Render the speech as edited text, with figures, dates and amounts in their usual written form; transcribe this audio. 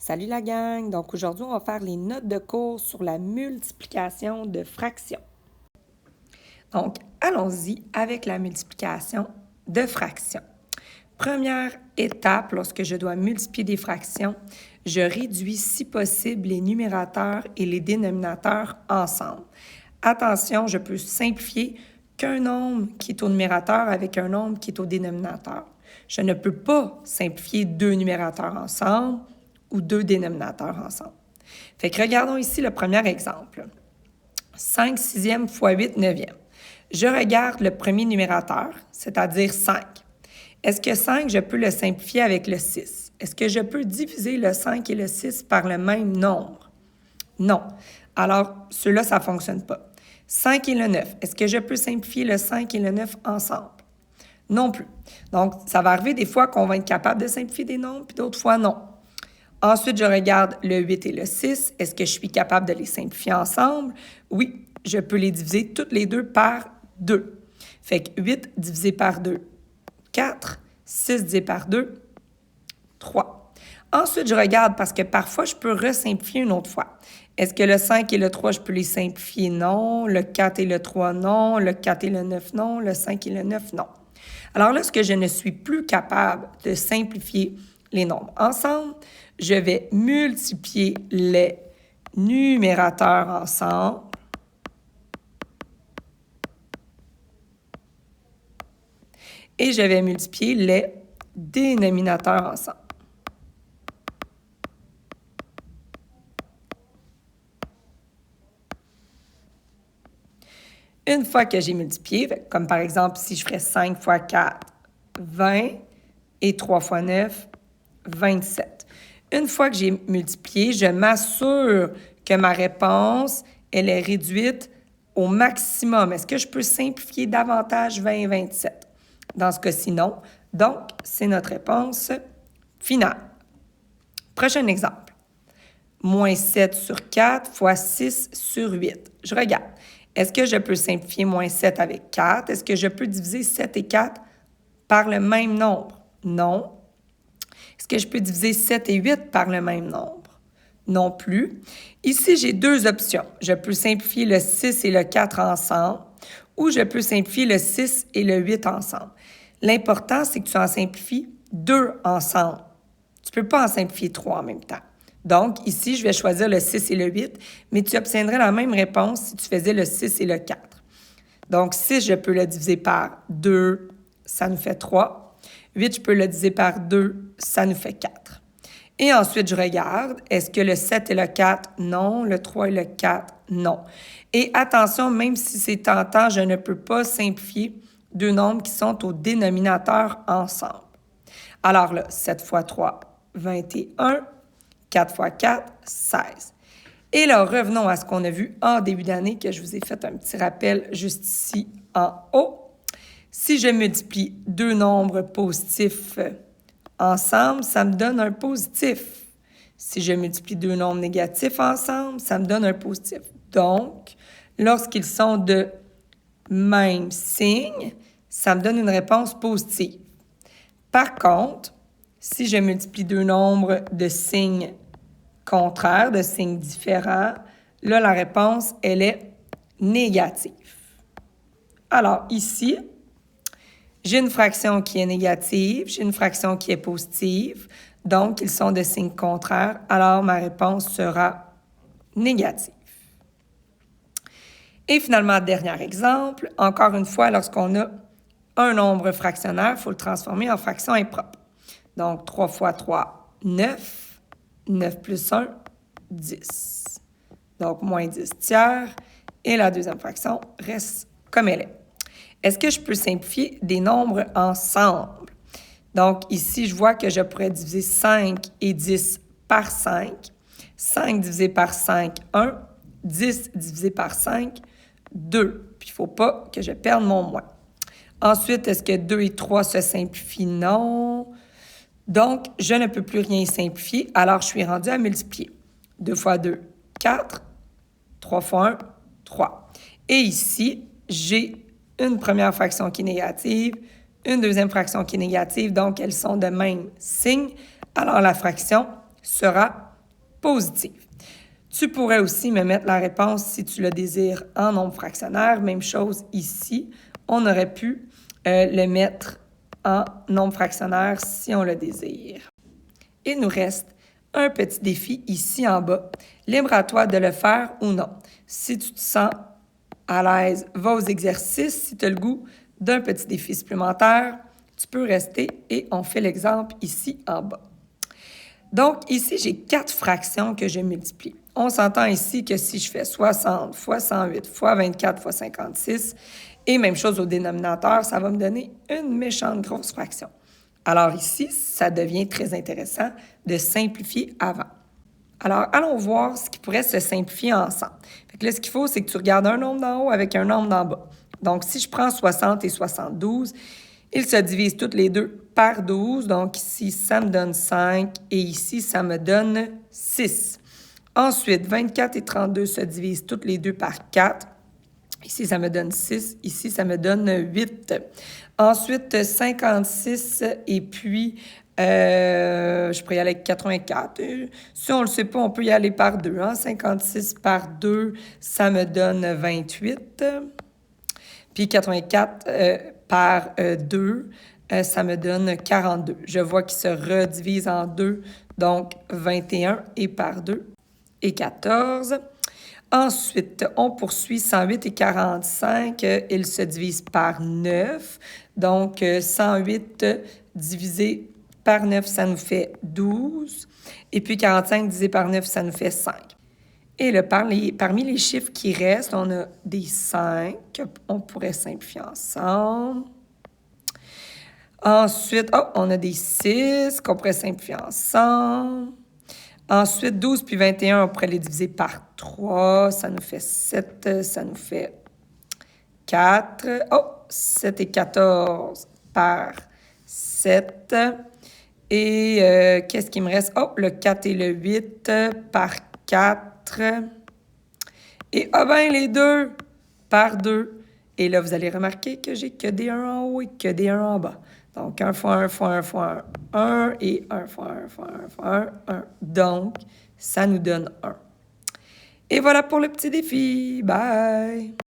Salut la gang! Donc aujourd'hui, on va faire les notes de cours sur la multiplication de fractions. Donc, allons-y avec la multiplication de fractions. Première étape, lorsque je dois multiplier des fractions, je réduis si possible les numérateurs et les dénominateurs ensemble. Attention, je peux simplifier qu'un nombre qui est au numérateur avec un nombre qui est au dénominateur. Je ne peux pas simplifier deux numérateurs ensemble ou deux dénominateurs ensemble. Fait que regardons ici le premier exemple. 5 sixièmes fois 8 neuvièmes. Je regarde le premier numérateur, c'est-à-dire 5. Est-ce que 5, je peux le simplifier avec le 6? Est-ce que je peux diviser le 5 et le 6 par le même nombre? Non. Alors, ceux-là, ça ne fonctionne pas. 5 et le 9, est-ce que je peux simplifier le 5 et le 9 ensemble? Non plus. Donc, ça va arriver des fois qu'on va être capable de simplifier des nombres, puis d'autres fois, non. Ensuite, je regarde le 8 et le 6. Est-ce que je suis capable de les simplifier ensemble? Oui, je peux les diviser toutes les deux par 2. Fait que 8 divisé par 2, 4. 6 divisé par 2, 3. Ensuite, je regarde parce que parfois, je peux resimplifier une autre fois. Est-ce que le 5 et le 3, je peux les simplifier? Non. Le 4 et le 3, non. Le 4 et le 9, non. Le 5 et le 9, non. Alors, lorsque je ne suis plus capable de simplifier les nombres ensemble, je vais multiplier les numérateurs ensemble et je vais multiplier les dénominateurs ensemble. Une fois que j'ai multiplié, comme par exemple, si je ferais 5 fois 4, 20, et 3 fois 9, 27. Une fois que j'ai multiplié, je m'assure que ma réponse, elle est réduite au maximum. Est-ce que je peux simplifier davantage 20 et 27? Dans ce cas-ci, non. Donc, c'est notre réponse finale. Prochain exemple. Moins 7 sur 4 fois 6 sur 8. Je regarde. Est-ce que je peux simplifier moins 7 avec 4? Est-ce que je peux diviser 7 et 4 par le même nombre? Non. Est-ce que je peux diviser 7 et 8 par le même nombre? Non plus. Ici, j'ai deux options. Je peux simplifier le 6 et le 4 ensemble ou je peux simplifier le 6 et le 8 ensemble. L'important, c'est que tu en simplifies deux ensemble. Tu ne peux pas en simplifier trois en même temps. Donc, ici, je vais choisir le 6 et le 8, mais tu obtiendrais la même réponse si tu faisais le 6 et le 4. Donc, 6, je peux le diviser par 2, ça nous fait 3. 8, je peux le diviser par 2, ça nous fait 4. Et ensuite, je regarde, est-ce que le 7 et le 4? Non. Le 3 et le 4? Non. Et attention, même si c'est tentant, je ne peux pas simplifier deux nombres qui sont au dénominateur ensemble. Alors là, 7 fois 3, 21. 4 fois 4, 16. Et là, revenons à ce qu'on a vu en début d'année, que je vous ai fait un petit rappel juste ici en haut. Si je multiplie deux nombres positifs ensemble, ça me donne un positif. Si je multiplie deux nombres négatifs ensemble, ça me donne un positif. Donc, lorsqu'ils sont de même signe, ça me donne une réponse positive. Par contre, si je multiplie deux nombres de signes contraires, de signes différents, là, la réponse, elle est négative. Alors, ici, j'ai une fraction qui est négative, j'ai une fraction qui est positive, donc ils sont de signes contraires, alors ma réponse sera négative. Et finalement, dernier exemple, encore une fois, lorsqu'on a un nombre fractionnaire, il faut le transformer en fraction impropre. Donc, 3 fois 3, 9. 9 plus 1, 10. Donc, moins 10 tiers. Et la deuxième fraction reste comme elle est. Est-ce que je peux simplifier des nombres ensemble? Donc, ici, je vois que je pourrais diviser 5 et 10 par 5. 5 divisé par 5, 1. 10 divisé par 5, 2. Puis, il ne faut pas que je perde mon moins. Ensuite, est-ce que 2 et 3 se simplifient? Non. Donc, je ne peux plus rien simplifier, alors je suis rendu à multiplier. 2 fois 2, 4. 3 fois 1, 3. Et ici, j'ai une première fraction qui est négative, une deuxième fraction qui est négative, donc elles sont de même signe. Alors, la fraction sera positive. Tu pourrais aussi me mettre la réponse si tu le désires en nombre fractionnaire. Même chose ici. On aurait pu le mettre en nombre fractionnaire si on le désire. Il nous reste un petit défi ici en bas. Libre à toi de le faire ou non. Si tu te sens à l'aise, va aux exercices. Si tu as le goût d'un petit défi supplémentaire, tu peux rester et on fait l'exemple ici en bas. Donc, ici, j'ai 4 fractions que je multiplie. On s'entend ici que si je fais 60 fois 108 fois 24 fois 56, et même chose au dénominateur, ça va me donner une méchante grosse fraction. Alors ici, ça devient très intéressant de simplifier avant. Alors, allons voir ce qui pourrait se simplifier ensemble. Fait que là, ce qu'il faut, c'est que tu regardes un nombre d'en haut avec un nombre d'en bas. Donc, si je prends 60 et 72, ils se divisent toutes les deux par 12. Donc, ici, ça me donne 5 et ici, ça me donne 6. Ensuite, 24 et 32 se divisent toutes les deux par 4. Ici, ça me donne 6. Ici, ça me donne 8. Ensuite, 56 et puis, je pourrais y aller avec 84. Si on ne le sait pas, on peut y aller par 2. Hein? 56 par 2, ça me donne 28. Puis 84 par 2, ça me donne 42. Je vois qu'ils se redivisent en 2, donc 21 et par 2 et 14. Ensuite, on poursuit 108 et 45. Ils se divisent par 9. Donc, 108 divisé par 9, ça nous fait 12. Et puis 45 divisé par 9, ça nous fait 5. Et là, parmi les chiffres qui restent, on a des 5 qu'on pourrait simplifier ensemble. Ensuite, on a des 6 qu'on pourrait simplifier ensemble. Ensuite, 12 puis 21, on pourrait les diviser par 3. Ça nous fait 7, ça nous fait 4. 7 et 14 par 7. Et qu'est-ce qui me reste? Le 4 et le 8 par 4. Et les 2 par 2. Et là, vous allez remarquer que j'ai que des 1 en haut et que des 1 en bas. Donc, 1 fois 1 fois 1 fois 1, 1 et 1 fois 1 fois 1 fois 1, 1. Donc, ça nous donne 1. Et voilà pour le petit défi. Bye!